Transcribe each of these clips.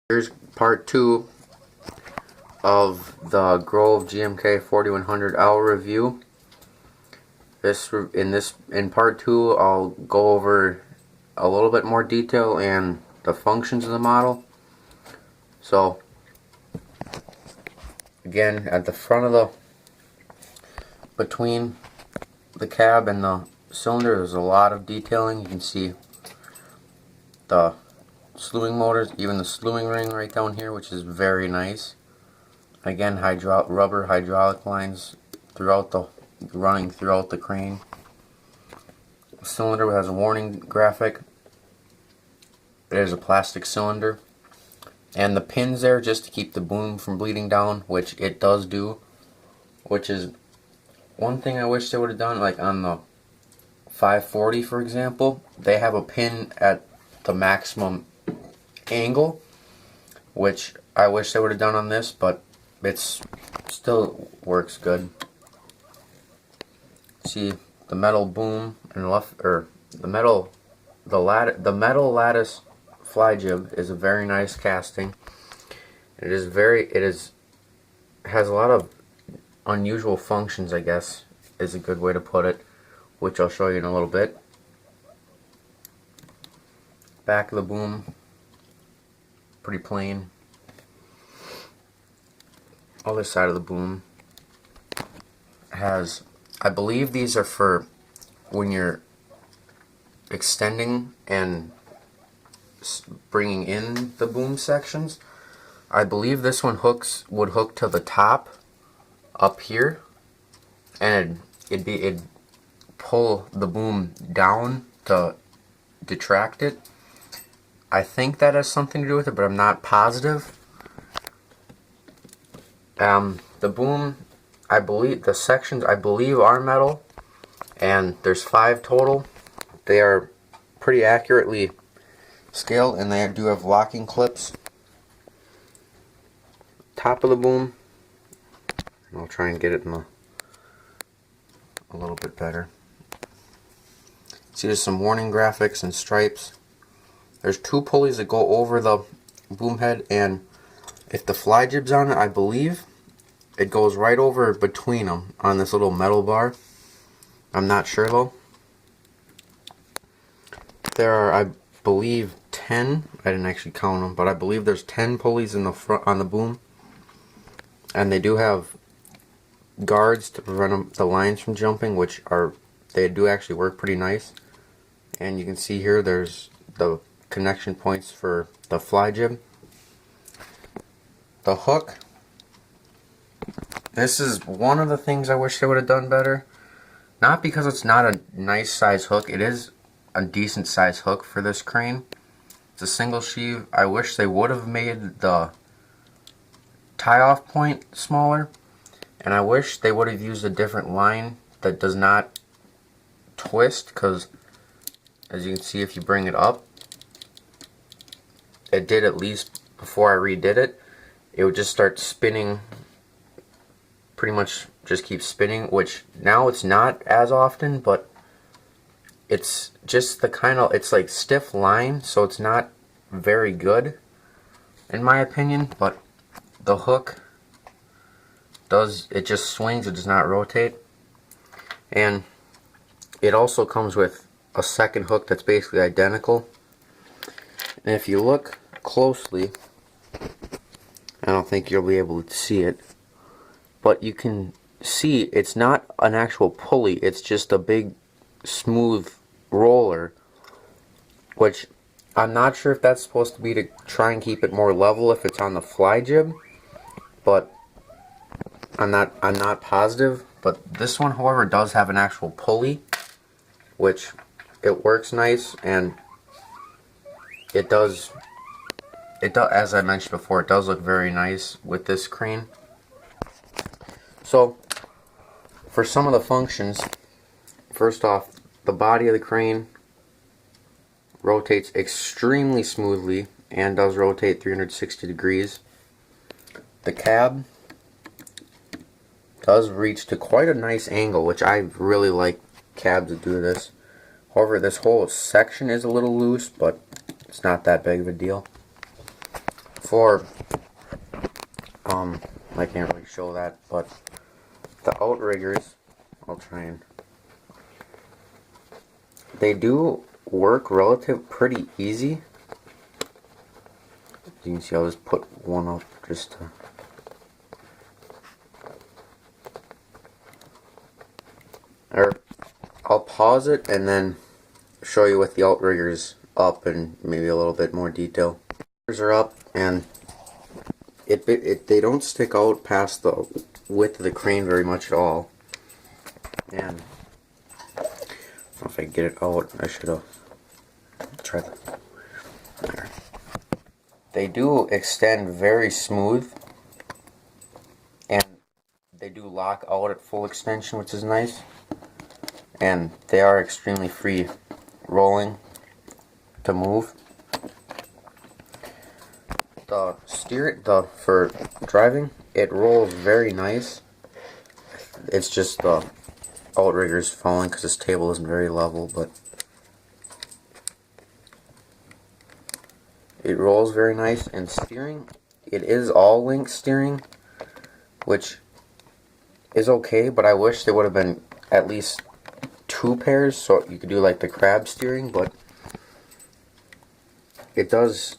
Here's part 2 of the Grove GMK4100L review. In part 2 I'll go over a little bit more detail and the functions of the model. So again, at the front of between the cab and the cylinder, there's a lot of detailing. You can see the slewing motors, even the slewing ring right down here, which is very nice. Again, rubber hydraulic lines running throughout the crane. The cylinder has a warning graphic. It is a plastic cylinder, and the pins there just to keep the boom from bleeding down, which it does do. Which is one thing I wish they would have done, like on the 540, for example. They have a pin at the maximum angle, which I wish they would have done on this, but it's still works good. See the metal boom and the metal lattice fly jib is a very nice casting. It has a lot of unusual functions, I guess is a good way to put it, which I'll show you in a little bit. Back of the boom, pretty plain. Other side of the boom has, I believe these are for when you're extending and bringing in the boom sections. I believe this one would hook to the top up here, and it'd pull the boom down to detract it. I think that has something to do with it, but I'm not positive. The boom, I believe the sections are metal, and there's 5 total. They are pretty accurately scaled, and they do have locking clips. Top of the boom, I'll try and get it in a little bit better. See, there's some warning graphics and stripes. There's 2 pulleys that go over the boom head, and if the fly jib's on it, I believe it goes right over between them on this little metal bar. I'm not sure though. There are, I believe, 10. I didn't actually count them, but I believe there's 10 pulleys in the front on the boom, and they do have guards to prevent the lines from jumping, they do actually work pretty nice. And you can see here there's the connection points for the fly jib. The hook, this is one of the things I wish they would have done better. Not because it's not a nice size hook, it is a decent size hook for this crane. It's a single sheave. I wish they would have made the tie off point smaller, and I wish they would have used a different line that does not twist, because as you can see, if you bring it up, it did, at least before I redid it, it would just start spinning, pretty much just keep spinning, which now it's not as often, but it's just the kind of, it's like stiff line, so it's not very good in my opinion. But the hook it just swings, it does not rotate. And it also comes with a second hook that's basically identical. And if you look closely, I don't think you'll be able to see it, but you can see it's not an actual pulley, it's just a big smooth roller, which I'm not sure if that's supposed to be to try and keep it more level if it's on the fly jib, but I'm not positive. But this one, however, does have an actual pulley, which it works nice, and it does, as I mentioned before, it does look very nice with this crane. So for some of the functions, first off, the body of the crane rotates extremely smoothly and does rotate 360 degrees. The cab does reach to quite a nice angle, which I really like cabs that do this. However, this whole section is a little loose, but it's not that big of a deal. For I can't really show that, but the outriggers, I'll try and, they do work pretty easy. You can see I'll just put one up just to, or I'll pause it and then show you with the outriggers up and maybe a little bit more detail. Outriggers are up and they don't stick out past the width of the crane very much at all. And I don't know if I can get it out. I should have tried that. There. They do extend very smooth, and they do lock out at full extension, which is nice. And they are extremely free rolling to move. For driving, it rolls very nice. It's just the outriggers falling because this table isn't very level, but it rolls very nice. And steering, it is all link steering, which is okay, but I wish there would have been at least 2 pairs so you could do like the crab steering, but it does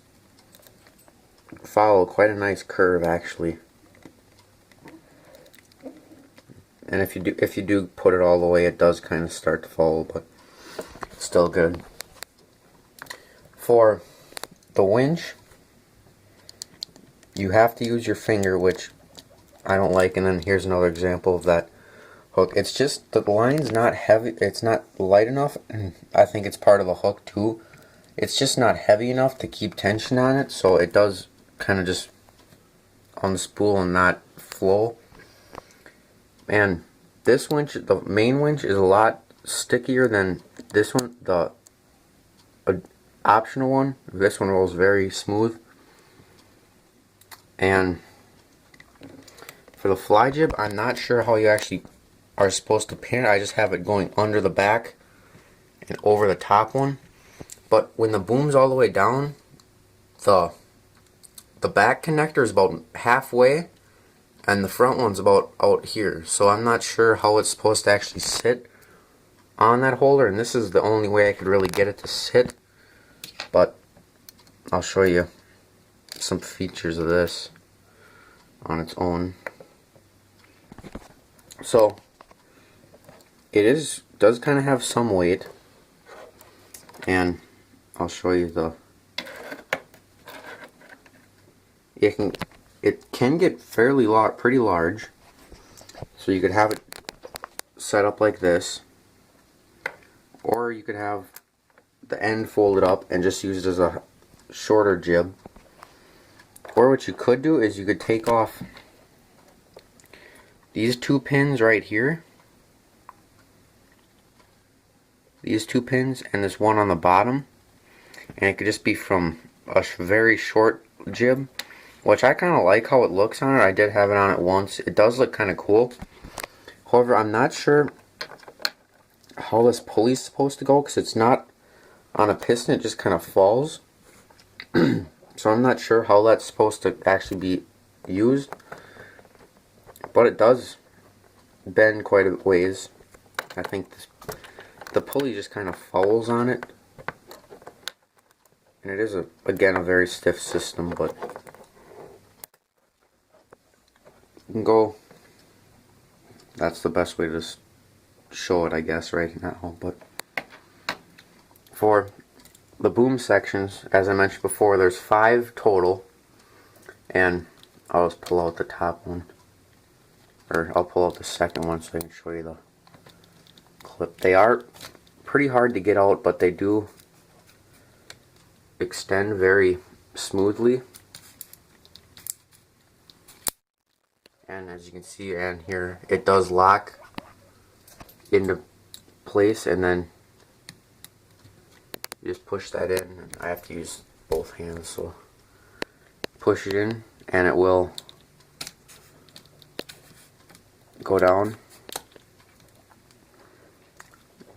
follow quite a nice curve actually. And if you do put it all the way, it does kind of start to follow, but it's still good. For the winch, you have to use your finger, which I don't like, and then here's another example of that hook. It's just the line's not heavy, it's not light enough, and I think it's part of the hook too. It's just not heavy enough to keep tension on it, so it does kind of just on the spool and not flow. And this winch, the main winch, is a lot stickier than this one, the optional one. This one rolls very smooth. And for the fly jib, I'm not sure how you actually are supposed to pin it. I just have it going under the back and over the top one. But when the boom's all the way down, the back connector is about halfway and the front one's about out here. So I'm not sure how it's supposed to actually sit on that holder, and this is the only way I could really get it to sit. But I'll show you some features of this on its own. So it does kind of have some weight, and I'll show you it can get pretty large. So you could have it set up like this, or you could have the end folded up and just use it as a shorter jib. Or what you could do is you could take off these 2 pins right here, these 2 pins, and this one on the bottom, and it could just be from a very short jib, which I kind of like how it looks on it. I did have it on it once. It does look kind of cool. However, I'm not sure how this pulley's supposed to go because it's not on a piston, it just kind of falls. So I'm not sure how that's supposed to actually be used, but it does bend quite a ways. I think the pulley just kind of falls on it, and it is again a very stiff system, but you can go. That's the best way to show it, I guess, right now. But for the boom sections, as I mentioned before, there's 5 total, and I'll just pull out the top one, or I'll pull out the second one so I can show you the clip. They are pretty hard to get out, but they do extend very smoothly. And as you can see, and here, it does lock into place, and then you just push that in. I have to use both hands, so push it in and it will go down.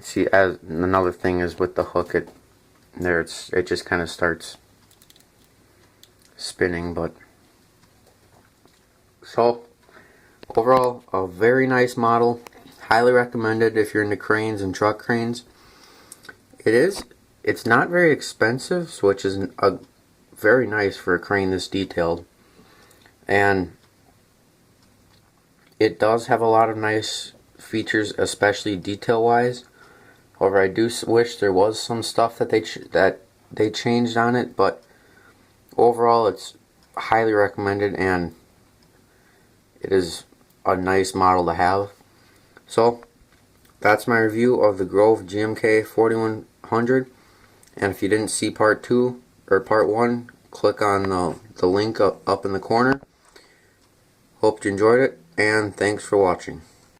See, as another thing is with the hook, it just kind of starts spinning, but so overall a very nice model. Highly recommended if you're into cranes and truck cranes. It's not very expensive, which is very nice for a crane this detailed, and it does have a lot of nice features, especially detail wise. However, I do wish there was some stuff that they changed on it, but overall it's highly recommended and it is a nice model to have. So that's my review of the Grove GMK4100, and if you didn't see part 2 or part 1, click on the link up in the corner. Hope you enjoyed it, and thanks for watching.